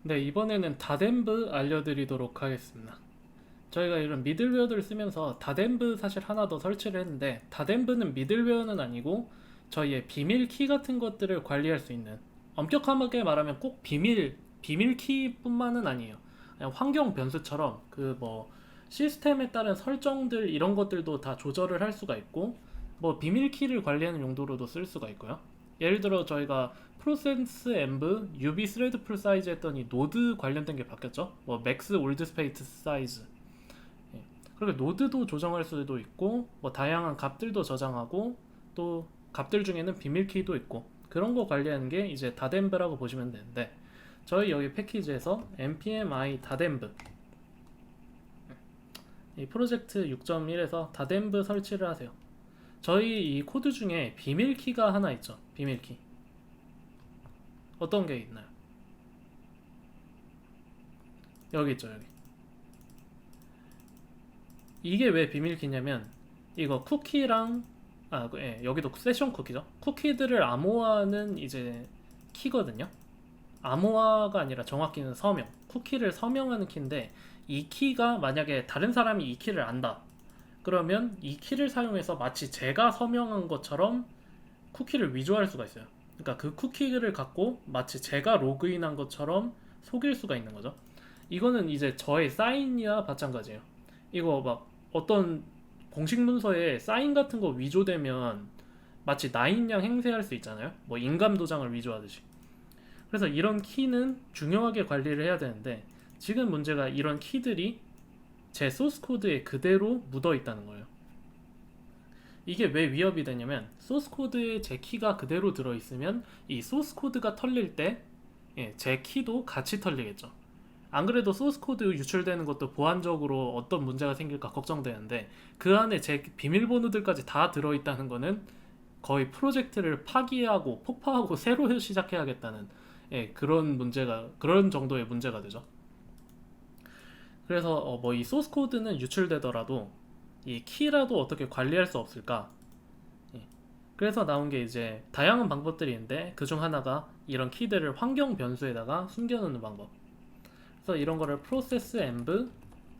네, 이번에는 다덴브 알려드리도록 하겠습니다. 저희가 이런 미들웨어들을 쓰면서 다덴브 사실 하나 더 설치를 했는데, 다덴브는 미들웨어는 아니고 저희의 비밀 키 같은 것들을 관리할 수 있는, 엄격하게 말하면 꼭 비밀 키뿐만은 아니에요. 그냥 환경 변수처럼 그 뭐 시스템에 따른 설정들 이런 것들도 다 조절을 할 수가 있고, 뭐 비밀 키를 관리하는 용도로도 쓸 수가 있고요. 예를 들어 저희가 프로세스 엠브 UB 스레드 풀 사이즈 했더니 노드 관련된 게 바뀌었죠. 뭐 맥스 올드 스페이스 사이즈. 예. 그리고 노드도 조정할 수도 있고, 뭐 다양한 값들도 저장하고, 또 값들 중에는 비밀 키도 있고, 그런 거 관리하는 게 이제 다덴브라고 보시면 되는데, 저희 여기 패키지에서 npmi 다덴브, 이 프로젝트 6.1에서 다덴브 설치를 하세요. 저희 이 코드 중에 비밀 키가 하나 있죠. 비밀 키. 어떤 게 있나요? 여기 있죠, 여기. 이게 왜 비밀키냐면, 이거 쿠키랑 여기도 세션 쿠키죠. 쿠키들을 암호화하는 이제 키거든요. 암호화가 아니라 정확히는 서명. 쿠키를 서명하는 키인데, 이 키가 만약에 다른 사람이 이 키를 안다. 그러면 이 키를 사용해서 마치 제가 서명한 것처럼 쿠키를 위조할 수가 있어요. 그러니까 그 쿠키를 갖고 마치 제가 로그인한 것처럼 속일 수가 있는 거죠. 이거는 이제 저의 사인이나 마찬가지예요. 이거 막 어떤 공식 문서에 사인 같은 거 위조되면 마치 나인 양 행세할 수 있잖아요. 뭐 인감 도장을 위조하듯이. 그래서 이런 키는 중요하게 관리를 해야 되는데, 지금 문제가 이런 키들이 제 소스 코드에 그대로 묻어 있다는 거예요. 이게 왜 위협이 되냐면, 소스 코드에 제 키가 그대로 들어 있으면 이 소스 코드가 털릴 때 제 키도 같이 털리겠죠. 안 그래도 소스 코드 유출되는 것도 보안적으로 어떤 문제가 생길까 걱정되는데, 그 안에 제 비밀번호들까지 다 들어있다는 거는 거의 프로젝트를 파기하고 폭파하고 새로 시작해야겠다는 그런 정도의 문제가 되죠. 그래서 뭐 이 소스 코드는 유출되더라도 이 키라도 어떻게 관리할 수 없을까? 예. 그래서 나온 게 이제 다양한 방법들이 있는데, 그중 하나가 이런 키들을 환경 변수에다가 숨겨놓는 방법. 그래서 이런 거를 프로세스 엠브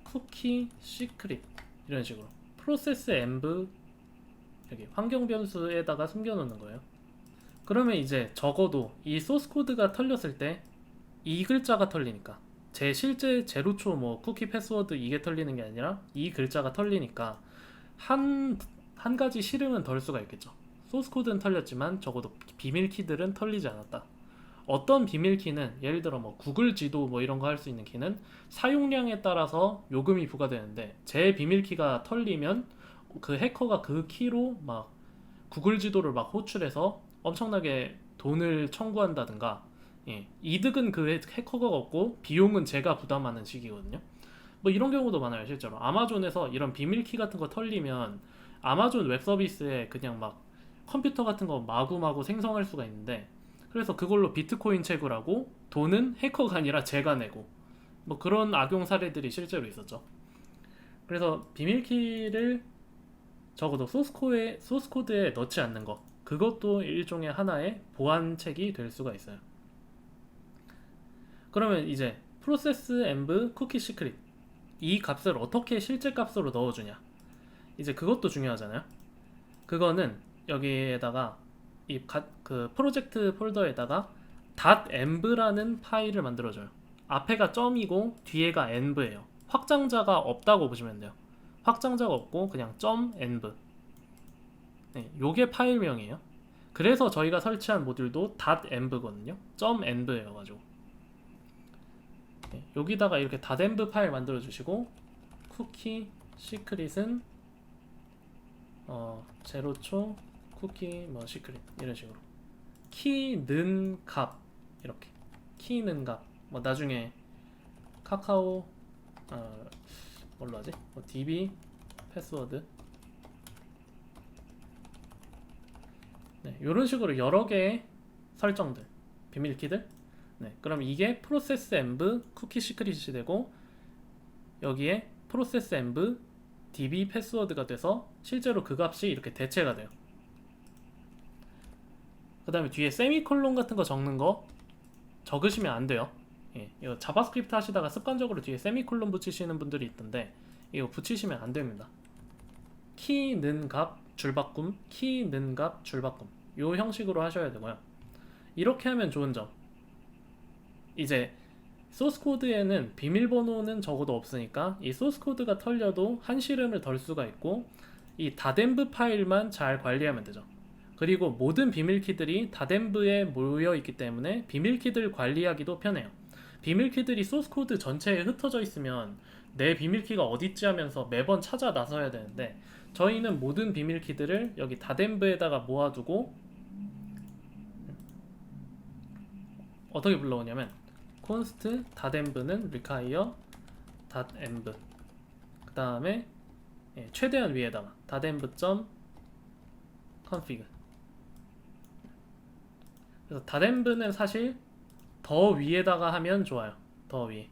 쿠키 시크릿 이런 식으로 프로세스 엠브 여기 환경 변수에다가 숨겨놓는 거예요. 그러면 이제 적어도 이 소스 코드가 털렸을 때 이 글자가 털리니까, 제 실제 제로초 뭐 쿠키 패스워드 이게 털리는 게 아니라 이 글자가 털리니까 한 가지 실행은 덜 수가 있겠죠. 소스 코드는 털렸지만 적어도 비밀 키들은 털리지 않았다. 어떤 비밀 키는 예를 들어 뭐 구글 지도 뭐 이런 거 할 수 있는 키는 사용량에 따라서 요금이 부과되는데, 제 비밀 키가 털리면 그 해커가 그 키로 막 구글 지도를 막 호출해서 엄청나게 돈을 청구한다든가, 이득은 그 해커가 얻고 비용은 제가 부담하는 식이거든요. 뭐 이런 경우도 많아요. 실제로 아마존에서 이런 비밀키 같은 거 털리면 아마존 웹 서비스에 그냥 막 컴퓨터 같은 거 마구마구 생성할 수가 있는데, 그래서 그걸로 비트코인 채굴하고 돈은 해커가 아니라 제가 내고, 뭐 그런 악용 사례들이 실제로 있었죠. 그래서 비밀키를 적어도 소스 코드에 넣지 않는 거, 그것도 일종의 하나의 보안책이 될 수가 있어요. 그러면 이제 프로세스 엠브 쿠키 시크릿, 이 값을 어떻게 실제 값으로 넣어주냐, 이제 그것도 중요하잖아요. 그거는 여기에다가 그 프로젝트 폴더에다가 .env라는 파일을 만들어줘요. 앞에가 점이고 뒤에가 env예요. 확장자가 없다고 보시면 돼요. 확장자가 없고 그냥 .env. 요게 파일명이에요. 그래서 저희가 설치한 모듈도 .env거든요. .env여가지고 여기다가 이렇게 .env 파일 만들어 주시고, 쿠키 시크릿은 제로초 쿠키 뭐 시크릿 이런 식으로 키는 값, 이렇게 키는 값, 뭐 나중에 카카오 뭘로 하지? 뭐 db 패스워드, 이런 식으로 여러 개의 설정들, 비밀 키들. 그럼 이게 프로세스 엠브 쿠키 시크릿이 되고, 여기에 프로세스 엠브 db 패스워드가 돼서 실제로 그 값이 이렇게 대체가 돼요. 그 다음에 뒤에 세미콜론 같은 거 적는 거 적으시면 안 돼요. 이거 자바스크립트 하시다가 습관적으로 뒤에 세미콜론 붙이시는 분들이 있던데 이거 붙이시면 안 됩니다. 키 는 값 줄바꿈, 키 는 값 줄바꿈, 요 형식으로 하셔야 되고요. 이렇게 하면 좋은 점, 이제 소스 코드에는 비밀번호는 적어도 없으니까 이 소스 코드가 털려도 한시름을 덜 수가 있고, 이 다덴브 파일만 잘 관리하면 되죠. 그리고 모든 비밀키들이 다덴브에 모여 있기 때문에 비밀키들 관리하기도 편해요. 비밀키들이 소스 코드 전체에 흩어져 있으면 내 비밀키가 어딨지 하면서 매번 찾아 나서야 되는데, 저희는 모든 비밀키들을 여기 다덴브에다가 모아두고 어떻게 불러오냐면 const dadenv는 require dadenv, 그 다음에 최대한 위에다가 dadenv.config. 그래서 dadenv는 사실 더 위에다가 하면 좋아요. 더 위에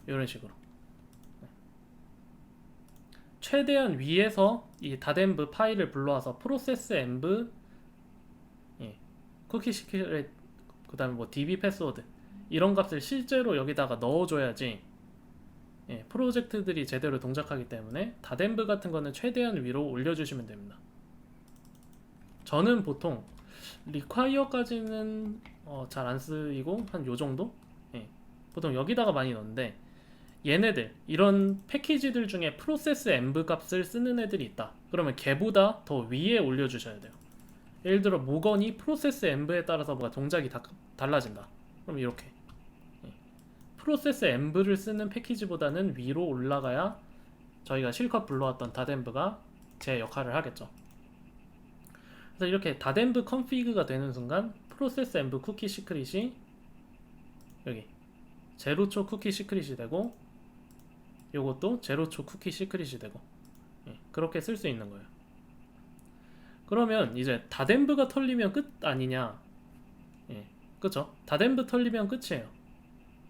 이런 식으로 최대한 위에서 이 dadenv 파일을 불러와서 process env 쿠키 시크릿, 그 다음에 뭐 db 패스워드 이런 값을 실제로 여기다가 넣어줘야지 프로젝트들이 제대로 동작하기 때문에 dadenv 같은 거는 최대한 위로 올려주시면 됩니다. 저는 보통 require까지는 잘 안 쓰이고 한 요정도? 보통 여기다가 많이 넣는데, 얘네들 이런 패키지들 중에 process env 값을 쓰는 애들이 있다. 그러면 걔보다 더 위에 올려주셔야 돼요. 예를 들어 모건이 process env에 따라서 뭐가 동작이 달라진다. 그럼 이렇게 process env를 쓰는 패키지보다는 위로 올라가야 저희가 실컷 불러왔던 dadenv가 제 역할을 하겠죠. 그래서 이렇게 dadenv config가 되는 순간 process env 쿠키 시크릿이 여기 제로초 쿠키 시크릿이 되고, 요것도 제로초 쿠키 시크릿이 되고, 그렇게 쓸 수 있는 거예요. 그러면 이제 dadenv가 털리면 끝 아니냐? 그쵸? dadenv 털리면 끝이에요.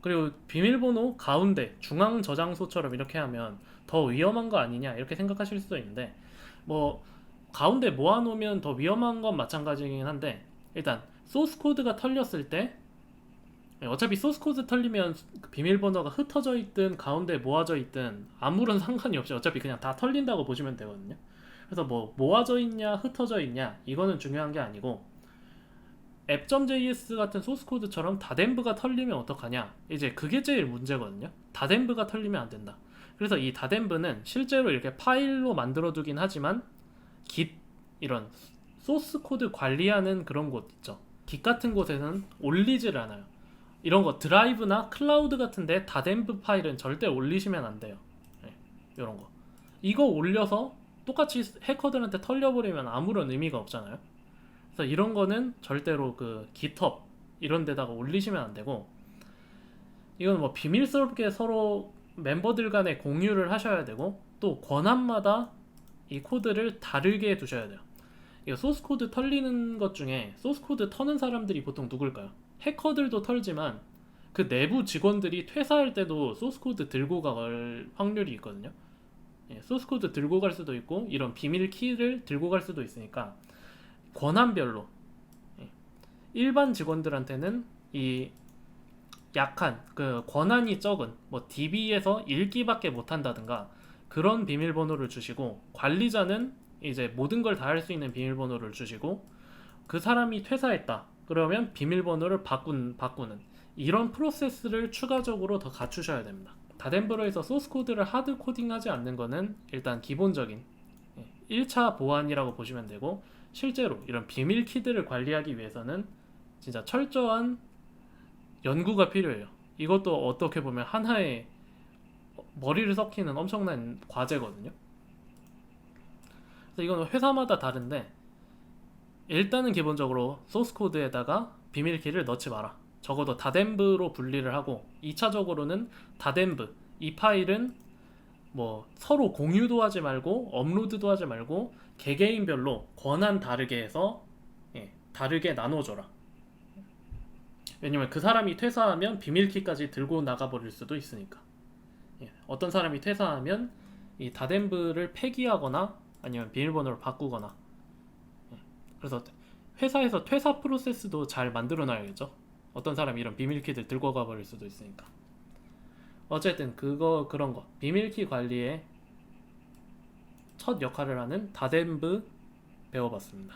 그리고 비밀번호 가운데 중앙 저장소처럼 이렇게 하면 더 위험한 거 아니냐 이렇게 생각하실 수도 있는데, 뭐 가운데 모아놓으면 더 위험한 건 마찬가지긴 한데, 일단 소스 코드가 털렸을 때 어차피 소스 코드 털리면 비밀번호가 흩어져 있든 가운데 모아져 있든 아무런 상관이 없이 어차피 그냥 다 털린다고 보시면 되거든요. 그래서 뭐 모아져 있냐 흩어져 있냐 이거는 중요한 게 아니고, app.js 같은 소스 코드처럼 dadenv가 털리면 어떡하냐, 이제 그게 제일 문제거든요. dadenv가 털리면 안 된다. 그래서 이 dadenv는 실제로 이렇게 파일로 만들어 두긴 하지만 git 이런 소스 코드 관리하는 그런 곳 있죠, git 같은 곳에는 올리지를 않아요. 이런 거 드라이브나 클라우드 같은데 dadenv 파일은 절대 올리시면 안 돼요. 이런 거 이거 올려서 똑같이 해커들한테 털려버리면 아무런 의미가 없잖아요. 그래서 이런 거는 절대로 그 GitHub 이런 데다가 올리시면 안 되고, 이건 뭐 비밀스럽게 서로 멤버들 간에 공유를 하셔야 되고, 또 권한마다 이 코드를 다르게 두셔야 돼요. 이거 소스 코드 털리는 것 중에 소스 코드 터는 사람들이 보통 누굴까요? 해커들도 털지만 그 내부 직원들이 퇴사할 때도 소스 코드 들고 갈 확률이 있거든요. 소스 코드 들고 갈 수도 있고 이런 비밀 키를 들고 갈 수도 있으니까 권한별로 일반 직원들한테는 이 약한 그 권한이 적은 뭐 DB에서 읽기밖에 못한다든가 그런 비밀번호를 주시고, 관리자는 이제 모든 걸 다 할 수 있는 비밀번호를 주시고, 그 사람이 퇴사했다 그러면 비밀번호를 바꾸는 이런 프로세스를 추가적으로 더 갖추셔야 됩니다. 다덴브로에서 소스 코드를 하드 코딩하지 않는 거는 일단 기본적인 1차 보안이라고 보시면 되고, 실제로 이런 비밀 키들을 관리하기 위해서는 진짜 철저한 연구가 필요해요. 이것도 어떻게 보면 하나의 머리를 썩히는 엄청난 과제거든요. 그래서 이건 회사마다 다른데, 일단은 기본적으로 소스 코드에다가 비밀 키를 넣지 마라. 적어도 dadenv로 분리를 하고, 2차적으로는 dadenv 이 파일은 뭐 서로 공유도 하지 말고 업로드도 하지 말고 개개인별로 권한 다르게 해서 다르게 나눠줘라. 왜냐면 그 사람이 퇴사하면 비밀키까지 들고 나가버릴 수도 있으니까. 어떤 사람이 퇴사하면 이 dadenv를 폐기하거나 아니면 비밀번호를 바꾸거나. 그래서 회사에서 퇴사 프로세스도 잘 만들어 놔야겠죠. 어떤 사람이 이런 비밀키들 들고 가버릴 수도 있으니까. 어쨌든 그런 거 비밀키 관리의 첫 역할을 하는 다덴브 배워봤습니다.